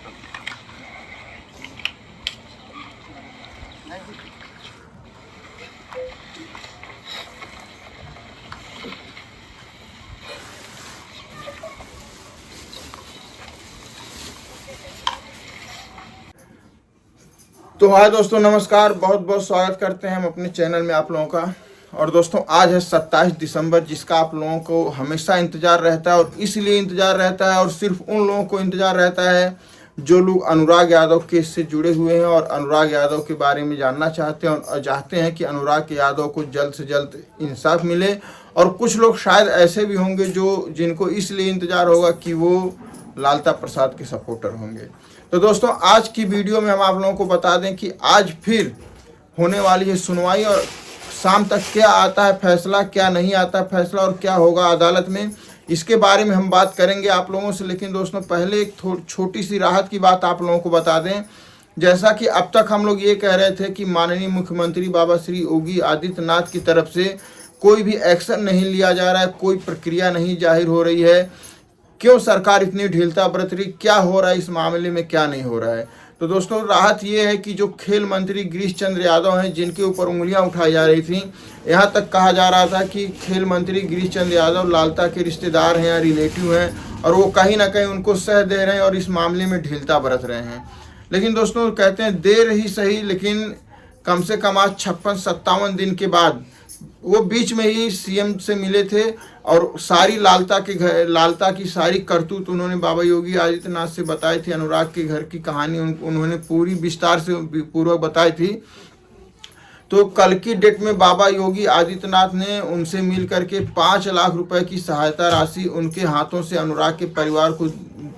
तो हाय दोस्तों, नमस्कार। बहुत बहुत स्वागत करते हैं हम अपने चैनल में आप लोगों का। और दोस्तों, आज है 27 दिसंबर, जिसका आप लोगों को हमेशा इंतज़ार रहता है। और इसलिए इंतज़ार रहता है, और सिर्फ उन लोगों को इंतज़ार रहता है जो लोग अनुराग यादव केस से जुड़े हुए हैं और अनुराग यादव के बारे में जानना चाहते हैं और चाहते हैं कि अनुराग यादव को जल्द से जल्द इंसाफ मिले। और कुछ लोग शायद ऐसे भी होंगे जिनको इसलिए इंतज़ार होगा कि वो लालता प्रसाद के सपोर्टर होंगे। तो दोस्तों, आज की वीडियो में हम आप लोगों को बता दें कि आज फिर होने वाली है सुनवाई, और शाम तक क्या आता है फैसला, क्या नहीं आता है फैसला, और क्या होगा अदालत में, इसके बारे में हम बात करेंगे आप लोगों से। लेकिन दोस्तों, पहले एक छोटी सी राहत की बात आप लोगों को बता दें। जैसा कि अब तक हम लोग ये कह रहे थे कि माननीय मुख्यमंत्री बाबा श्री योगी आदित्यनाथ की तरफ से कोई भी एक्शन नहीं लिया जा रहा है, कोई प्रक्रिया नहीं जाहिर हो रही है, क्यों सरकार इतनी ढीलता बरत रही, क्या हो रहा है इस मामले में, क्या नहीं हो रहा है। तो दोस्तों, राहत ये है कि जो खेल मंत्री गिरीश चंद्र यादव हैं, जिनके ऊपर उंगलियां उठाई जा रही थी, यहाँ तक कहा जा रहा था कि खेल मंत्री गिरीश चंद्र यादव लालता के रिश्तेदार हैं या रिलेटिव हैं, और वो कहीं ना कहीं उनको सह दे रहे हैं और इस मामले में ढीलता बरत रहे हैं। लेकिन दोस्तों, कहते हैं देर ही सही, लेकिन कम से कम आज 56-57 दिन के बाद वो बीच में ही सीएम से मिले थे, और सारी लालता की सारी करतूत उन्होंने बाबा योगी आदित्यनाथ से बताई थी। अनुराग के घर की कहानी उन्होंने पूरी विस्तार से पूर्वक बताई थी। तो कल की डेट में बाबा योगी आदित्यनाथ ने उनसे मिल करके 5 लाख रुपए की सहायता राशि उनके हाथों से अनुराग के परिवार को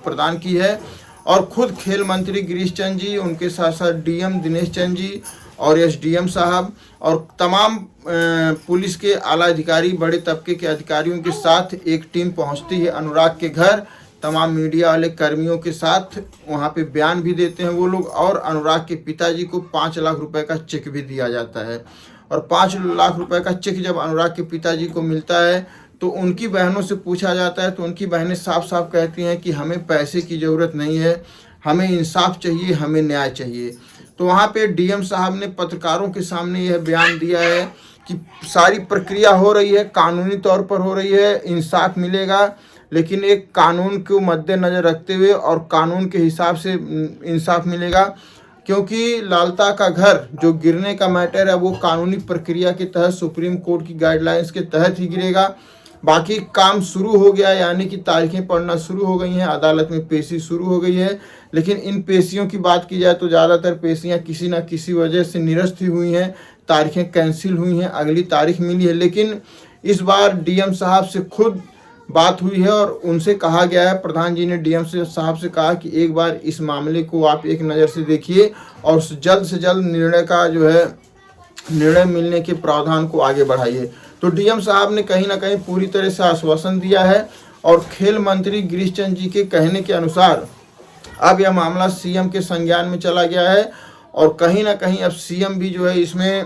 प्रदान की है। और खुद खेल मंत्री गिरीश चंद्र जी, उनके साथ साथ डीएम दिनेश चंद्र जी और एसडीएम साहब और तमाम पुलिस के आला अधिकारी, बड़े तबके के अधिकारियों के साथ एक टीम पहुंचती है अनुराग के घर। तमाम मीडिया वाले कर्मियों के साथ वहां पे बयान भी देते हैं वो लोग, और अनुराग के पिताजी को 5 लाख रुपए का चेक भी दिया जाता है। और 5 लाख रुपए का चेक जब अनुराग के पिताजी को मिलता है तो उनकी बहनों से पूछा जाता है, तो उनकी बहनें साफ साफ कहती हैं कि हमें पैसे की ज़रूरत नहीं है, हमें इंसाफ चाहिए, हमें न्याय चाहिए। तो वहाँ पे डीएम साहब ने पत्रकारों के सामने यह बयान दिया है कि सारी प्रक्रिया हो रही है, कानूनी तौर पर हो रही है, इंसाफ मिलेगा, लेकिन एक कानून को मद्देनज़र रखते हुए और कानून के हिसाब से इंसाफ मिलेगा। क्योंकि लालता का घर जो गिरने का मैटर है वो कानूनी प्रक्रिया के तहत, सुप्रीम कोर्ट की गाइडलाइंस के तहत ही गिरेगा। बाकी काम शुरू हो गया, यानी कि तारीखें पड़ना शुरू हो गई हैं, अदालत में पेशी शुरू हो गई है। लेकिन इन पेशियों की बात की जाए तो ज़्यादातर पेशियां किसी न किसी वजह से निरस्त हुई हैं, तारीखें कैंसिल हुई हैं, अगली तारीख मिली है। लेकिन इस बार डीएम साहब से खुद बात हुई है और उनसे कहा गया है, प्रधान जी ने डीएम साहब से कहा कि एक बार इस मामले को आप एक नज़र से देखिए और जल्द से जल्द निर्णय मिलने के प्रावधान को आगे बढ़ाइए। तो डीएम साहब ने कहीं ना कहीं पूरी तरह से आश्वासन दिया है, और खेल मंत्री गिरीश चंद्र जी के कहने के अनुसार अब यह मामला सीएम के संज्ञान में चला गया है, और कहीं ना कहीं अब सीएम भी जो है इसमें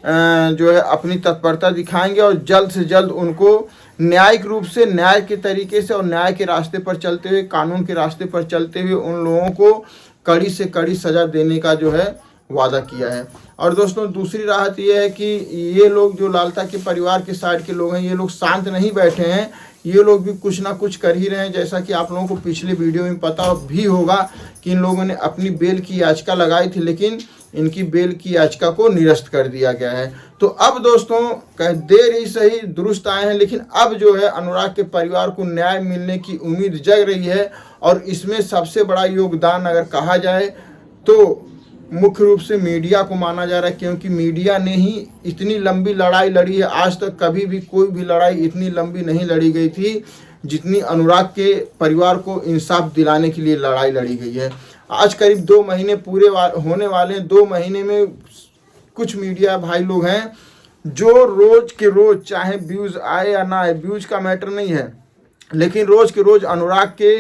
जो है अपनी तत्परता दिखाएंगे, और जल्द से जल्द उनको न्यायिक रूप से, न्याय के तरीके से और न्याय के रास्ते पर चलते हुए, कानून के रास्ते पर चलते हुए उन लोगों को कड़ी से कड़ी सज़ा देने का जो है वादा किया है। और दोस्तों, दूसरी राहत ये है कि ये लोग जो लालता के परिवार के साइड के लोग हैं, ये लोग शांत नहीं बैठे हैं, ये लोग भी कुछ ना कुछ कर ही रहे हैं। जैसा कि आप लोगों को पिछले वीडियो में पता भी होगा कि इन लोगों ने अपनी बेल की याचिका लगाई थी, लेकिन इनकी बेल की याचिका को निरस्त कर दिया गया है। तो अब दोस्तों, देर ही सही दुरुस्त आए हैं, लेकिन अब जो है अनुराग के परिवार को न्याय मिलने की उम्मीद जग रही है। और इसमें सबसे बड़ा योगदान अगर कहा जाए तो मुख्य रूप से मीडिया को माना जा रहा है, क्योंकि मीडिया ने ही इतनी लंबी लड़ाई लड़ी है। आज तक कभी भी कोई भी लड़ाई इतनी लंबी नहीं लड़ी गई थी जितनी अनुराग के परिवार को इंसाफ दिलाने के लिए लड़ाई लड़ी गई है। आज करीब 2 महीने पूरे होने वाले हैं। 2 महीने में कुछ मीडिया भाई लोग हैं जो रोज के रोज, चाहे व्यूज़ आए या ना आए, व्यूज़ का मैटर नहीं है, लेकिन रोज के रोज अनुराग के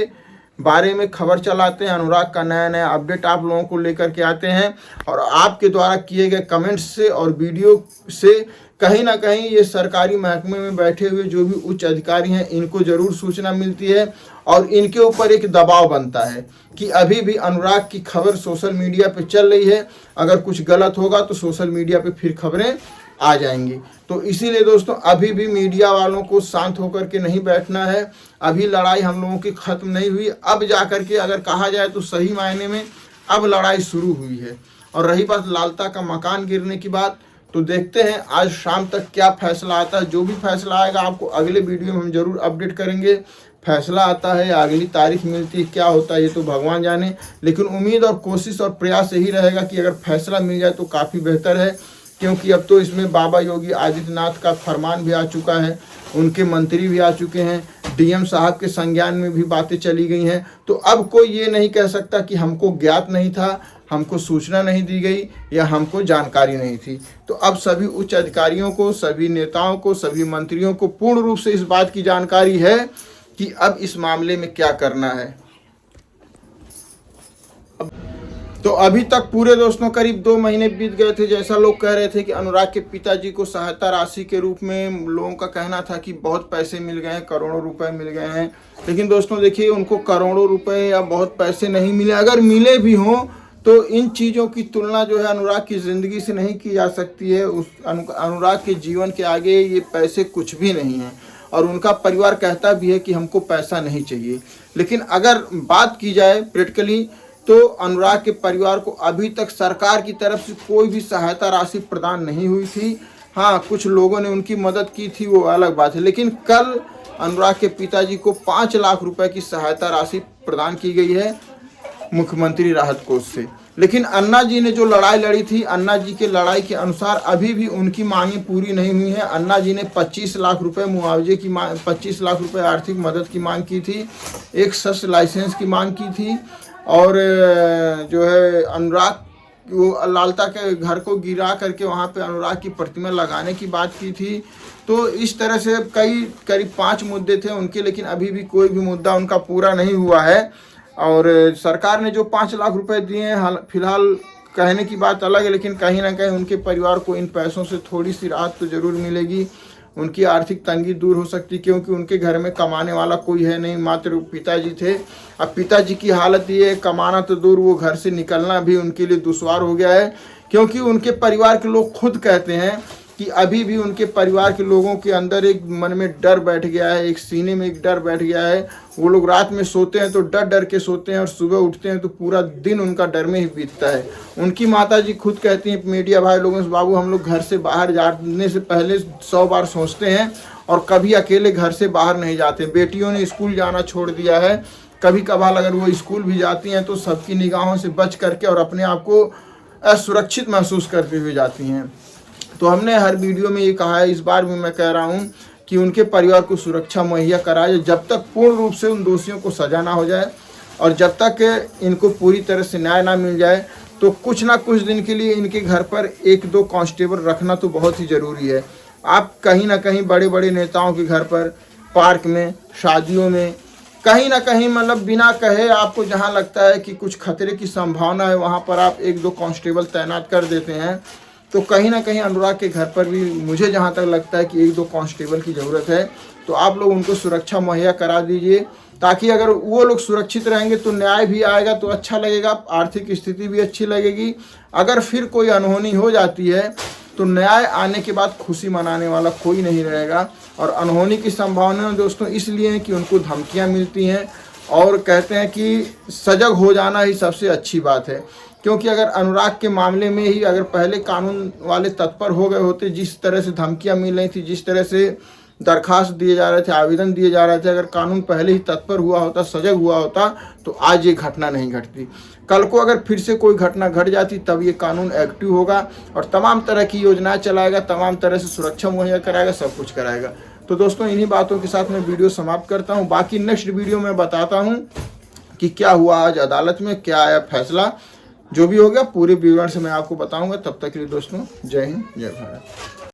बारे में खबर चलाते हैं। अनुराग का नया नया अपडेट आप लोगों को लेकर के आते हैं और आपके द्वारा किए गए कमेंट्स से और वीडियो से कहीं ना कहीं ये सरकारी महकमे में बैठे हुए जो भी उच्च अधिकारी हैं इनको ज़रूर सूचना मिलती है और इनके ऊपर एक दबाव बनता है कि अभी भी अनुराग की खबर सोशल मीडिया पे चल रही है, अगर कुछ गलत होगा तो सोशल मीडिया पे फिर खबरें आ जाएंगी। तो इसीलिए दोस्तों अभी भी मीडिया वालों को शांत होकर के नहीं बैठना है। अभी लड़ाई हम लोगों की ख़त्म नहीं हुई, अब जा कर के अगर कहा जाए तो सही मायने में अब लड़ाई शुरू हुई है। और रही बात लालता का मकान गिरने की बात, तो देखते हैं आज शाम तक क्या फैसला आता है। जो भी फैसला आएगा आपको अगले वीडियो में हम जरूर अपडेट करेंगे। फैसला आता है या अगली तारीख मिलती है, क्या होता है ये तो भगवान जाने, लेकिन उम्मीद और कोशिश और प्रयास यही रहेगा कि अगर फैसला मिल जाए तो काफ़ी बेहतर है, क्योंकि अब तो इसमें बाबा योगी आदित्यनाथ का फरमान भी आ चुका है, उनके मंत्री भी आ चुके हैं, डीएम साहब के संज्ञान में भी बातें चली गई हैं। तो अब कोई ये नहीं कह सकता कि हमको ज्ञात नहीं था, हमको सूचना नहीं दी गई या हमको जानकारी नहीं थी। तो अब सभी उच्च अधिकारियों को, सभी नेताओं को, सभी मंत्रियों को पूर्ण रूप से इस बात की जानकारी है कि अब इस मामले में क्या करना है। तो अभी तक पूरे दोस्तों करीब 2 महीने बीत गए थे। जैसा लोग कह रहे थे कि अनुराग के पिताजी को सहायता राशि के रूप में लोगों का कहना था कि बहुत पैसे मिल गए हैं, करोड़ों रुपए मिल गए हैं। लेकिन दोस्तों देखिए, उनको करोड़ों रुपए या बहुत पैसे नहीं मिले। अगर मिले भी हों तो इन चीज़ों की तुलना जो है अनुराग की ज़िंदगी से नहीं की जा सकती है। उस अनुराग के जीवन के आगे ये पैसे कुछ भी नहीं हैं। और उनका परिवार कहता भी है कि हमको पैसा नहीं चाहिए। लेकिन अगर बात की जाए प्रैक्टिकली तो अनुराग के परिवार को अभी तक सरकार की तरफ से कोई भी सहायता राशि प्रदान नहीं हुई थी। हाँ, कुछ लोगों ने उनकी मदद की थी, वो अलग बात है। लेकिन कल अनुराग के पिताजी को 5 लाख रुपए की सहायता राशि प्रदान की गई है मुख्यमंत्री राहत कोष से। लेकिन अन्ना जी ने जो लड़ाई लड़ी थी, अन्ना जी के लड़ाई के अनुसार अभी भी उनकी मांगें पूरी नहीं हुई हैं। अन्ना जी ने 25 लाख रुपए मुआवजे की मांग, 25 लाख रुपए आर्थिक मदद की मांग की थी, एक शस्त्र लाइसेंस की मांग की थी और जो है अनुराग वो लालता के घर को गिरा करके वहाँ पे अनुराग की प्रतिमा लगाने की बात की थी। तो इस तरह से करीब 5 मुद्दे थे उनके, लेकिन अभी भी कोई भी मुद्दा उनका पूरा नहीं हुआ है। और सरकार ने जो 5 लाख रुपए दिए हैं, फिलहाल कहने की बात अलग है, लेकिन कहीं ना कहीं उनके परिवार को इन पैसों से थोड़ी सी राहत तो ज़रूर मिलेगी। उनकी आर्थिक तंगी दूर हो सकती, क्योंकि उनके घर में कमाने वाला कोई है नहीं, मात्र पिताजी थे। अब पिताजी की हालत ये है, कमाना तो दूर, वो घर से निकलना भी उनके लिए दुश्वार हो गया है। क्योंकि उनके परिवार के लोग खुद कहते हैं कि अभी भी उनके परिवार के लोगों के अंदर एक मन में डर बैठ गया है, एक सीने में एक डर बैठ गया है। वो लोग रात में सोते हैं तो डर डर के सोते हैं और सुबह उठते हैं तो पूरा दिन उनका डर में ही बीतता है। उनकी माताजी खुद कहती हैं मीडिया भाई लोगों से, बाबू हम लोग घर से बाहर जाने से पहले 100 बार सोचते हैं और कभी अकेले घर से बाहर नहीं जाते। बेटियों ने स्कूल जाना छोड़ दिया है, कभी कभार अगर वो स्कूल भी जाती हैं तो सबकी निगाहों से बच करके और अपने आप को असुरक्षित महसूस करते हुए जाती हैं। तो हमने हर वीडियो में ये कहा है, इस बार भी मैं कह रहा हूँ कि उनके परिवार को सुरक्षा मुहैया कराए जब तक पूर्ण रूप से उन दोषियों को सजा ना हो जाए और जब तक इनको पूरी तरह से न्याय ना मिल जाए। तो कुछ ना कुछ दिन के लिए इनके घर पर 1-2 कांस्टेबल रखना तो बहुत ही ज़रूरी है। आप कहीं ना कहीं बड़े बड़े नेताओं के घर पर, पार्क में, शादियों में, कहीं ना कहीं मतलब बिना कहे आपको जहाँ लगता है कि कुछ खतरे की संभावना है वहाँ पर आप 1-2 कांस्टेबल तैनात कर देते हैं। तो कहीं ना कहीं अनुराग के घर पर भी मुझे जहाँ तक लगता है कि 1-2 कांस्टेबल की ज़रूरत है। तो आप लोग उनको सुरक्षा मुहैया करा दीजिए, ताकि अगर वो लोग सुरक्षित रहेंगे तो न्याय भी आएगा, तो अच्छा लगेगा, आर्थिक स्थिति भी अच्छी लगेगी। अगर फिर कोई अनहोनी हो जाती है तो न्याय आने के बाद खुशी मनाने वाला कोई नहीं रहेगा। और अनहोनी की संभावना दोस्तों इसलिए है कि उनको धमकियाँ मिलती हैं और कहते हैं कि सजग हो जाना ही सबसे अच्छी बात है। क्योंकि अगर अनुराग के मामले में ही अगर पहले कानून वाले तत्पर हो गए होते, जिस तरह से धमकियां मिल रही थी, जिस तरह से दरखास्त दिए जा रहे थे, आवेदन दिए जा रहे थे, अगर कानून पहले ही तत्पर हुआ होता, सजग हुआ होता, तो आज ये घटना नहीं घटती। कल को अगर फिर से कोई घटना घट जाती तब ये कानून एक्टिव होगा और तमाम तरह की योजनाएं चलाएगा, तमाम तरह से सुरक्षा मुहैया कराएगा, सब कुछ कराएगा। तो दोस्तों इन्हीं बातों के साथ मैं वीडियो समाप्त करता हूँ। बाकी नेक्स्ट वीडियो में बताता हूँ कि क्या हुआ आज अदालत में, क्या आया फैसला। जो भी हो गया पूरे विवरण से मैं आपको बताऊंगा। तब तक के लिए दोस्तों जय हिंद, जय भारत।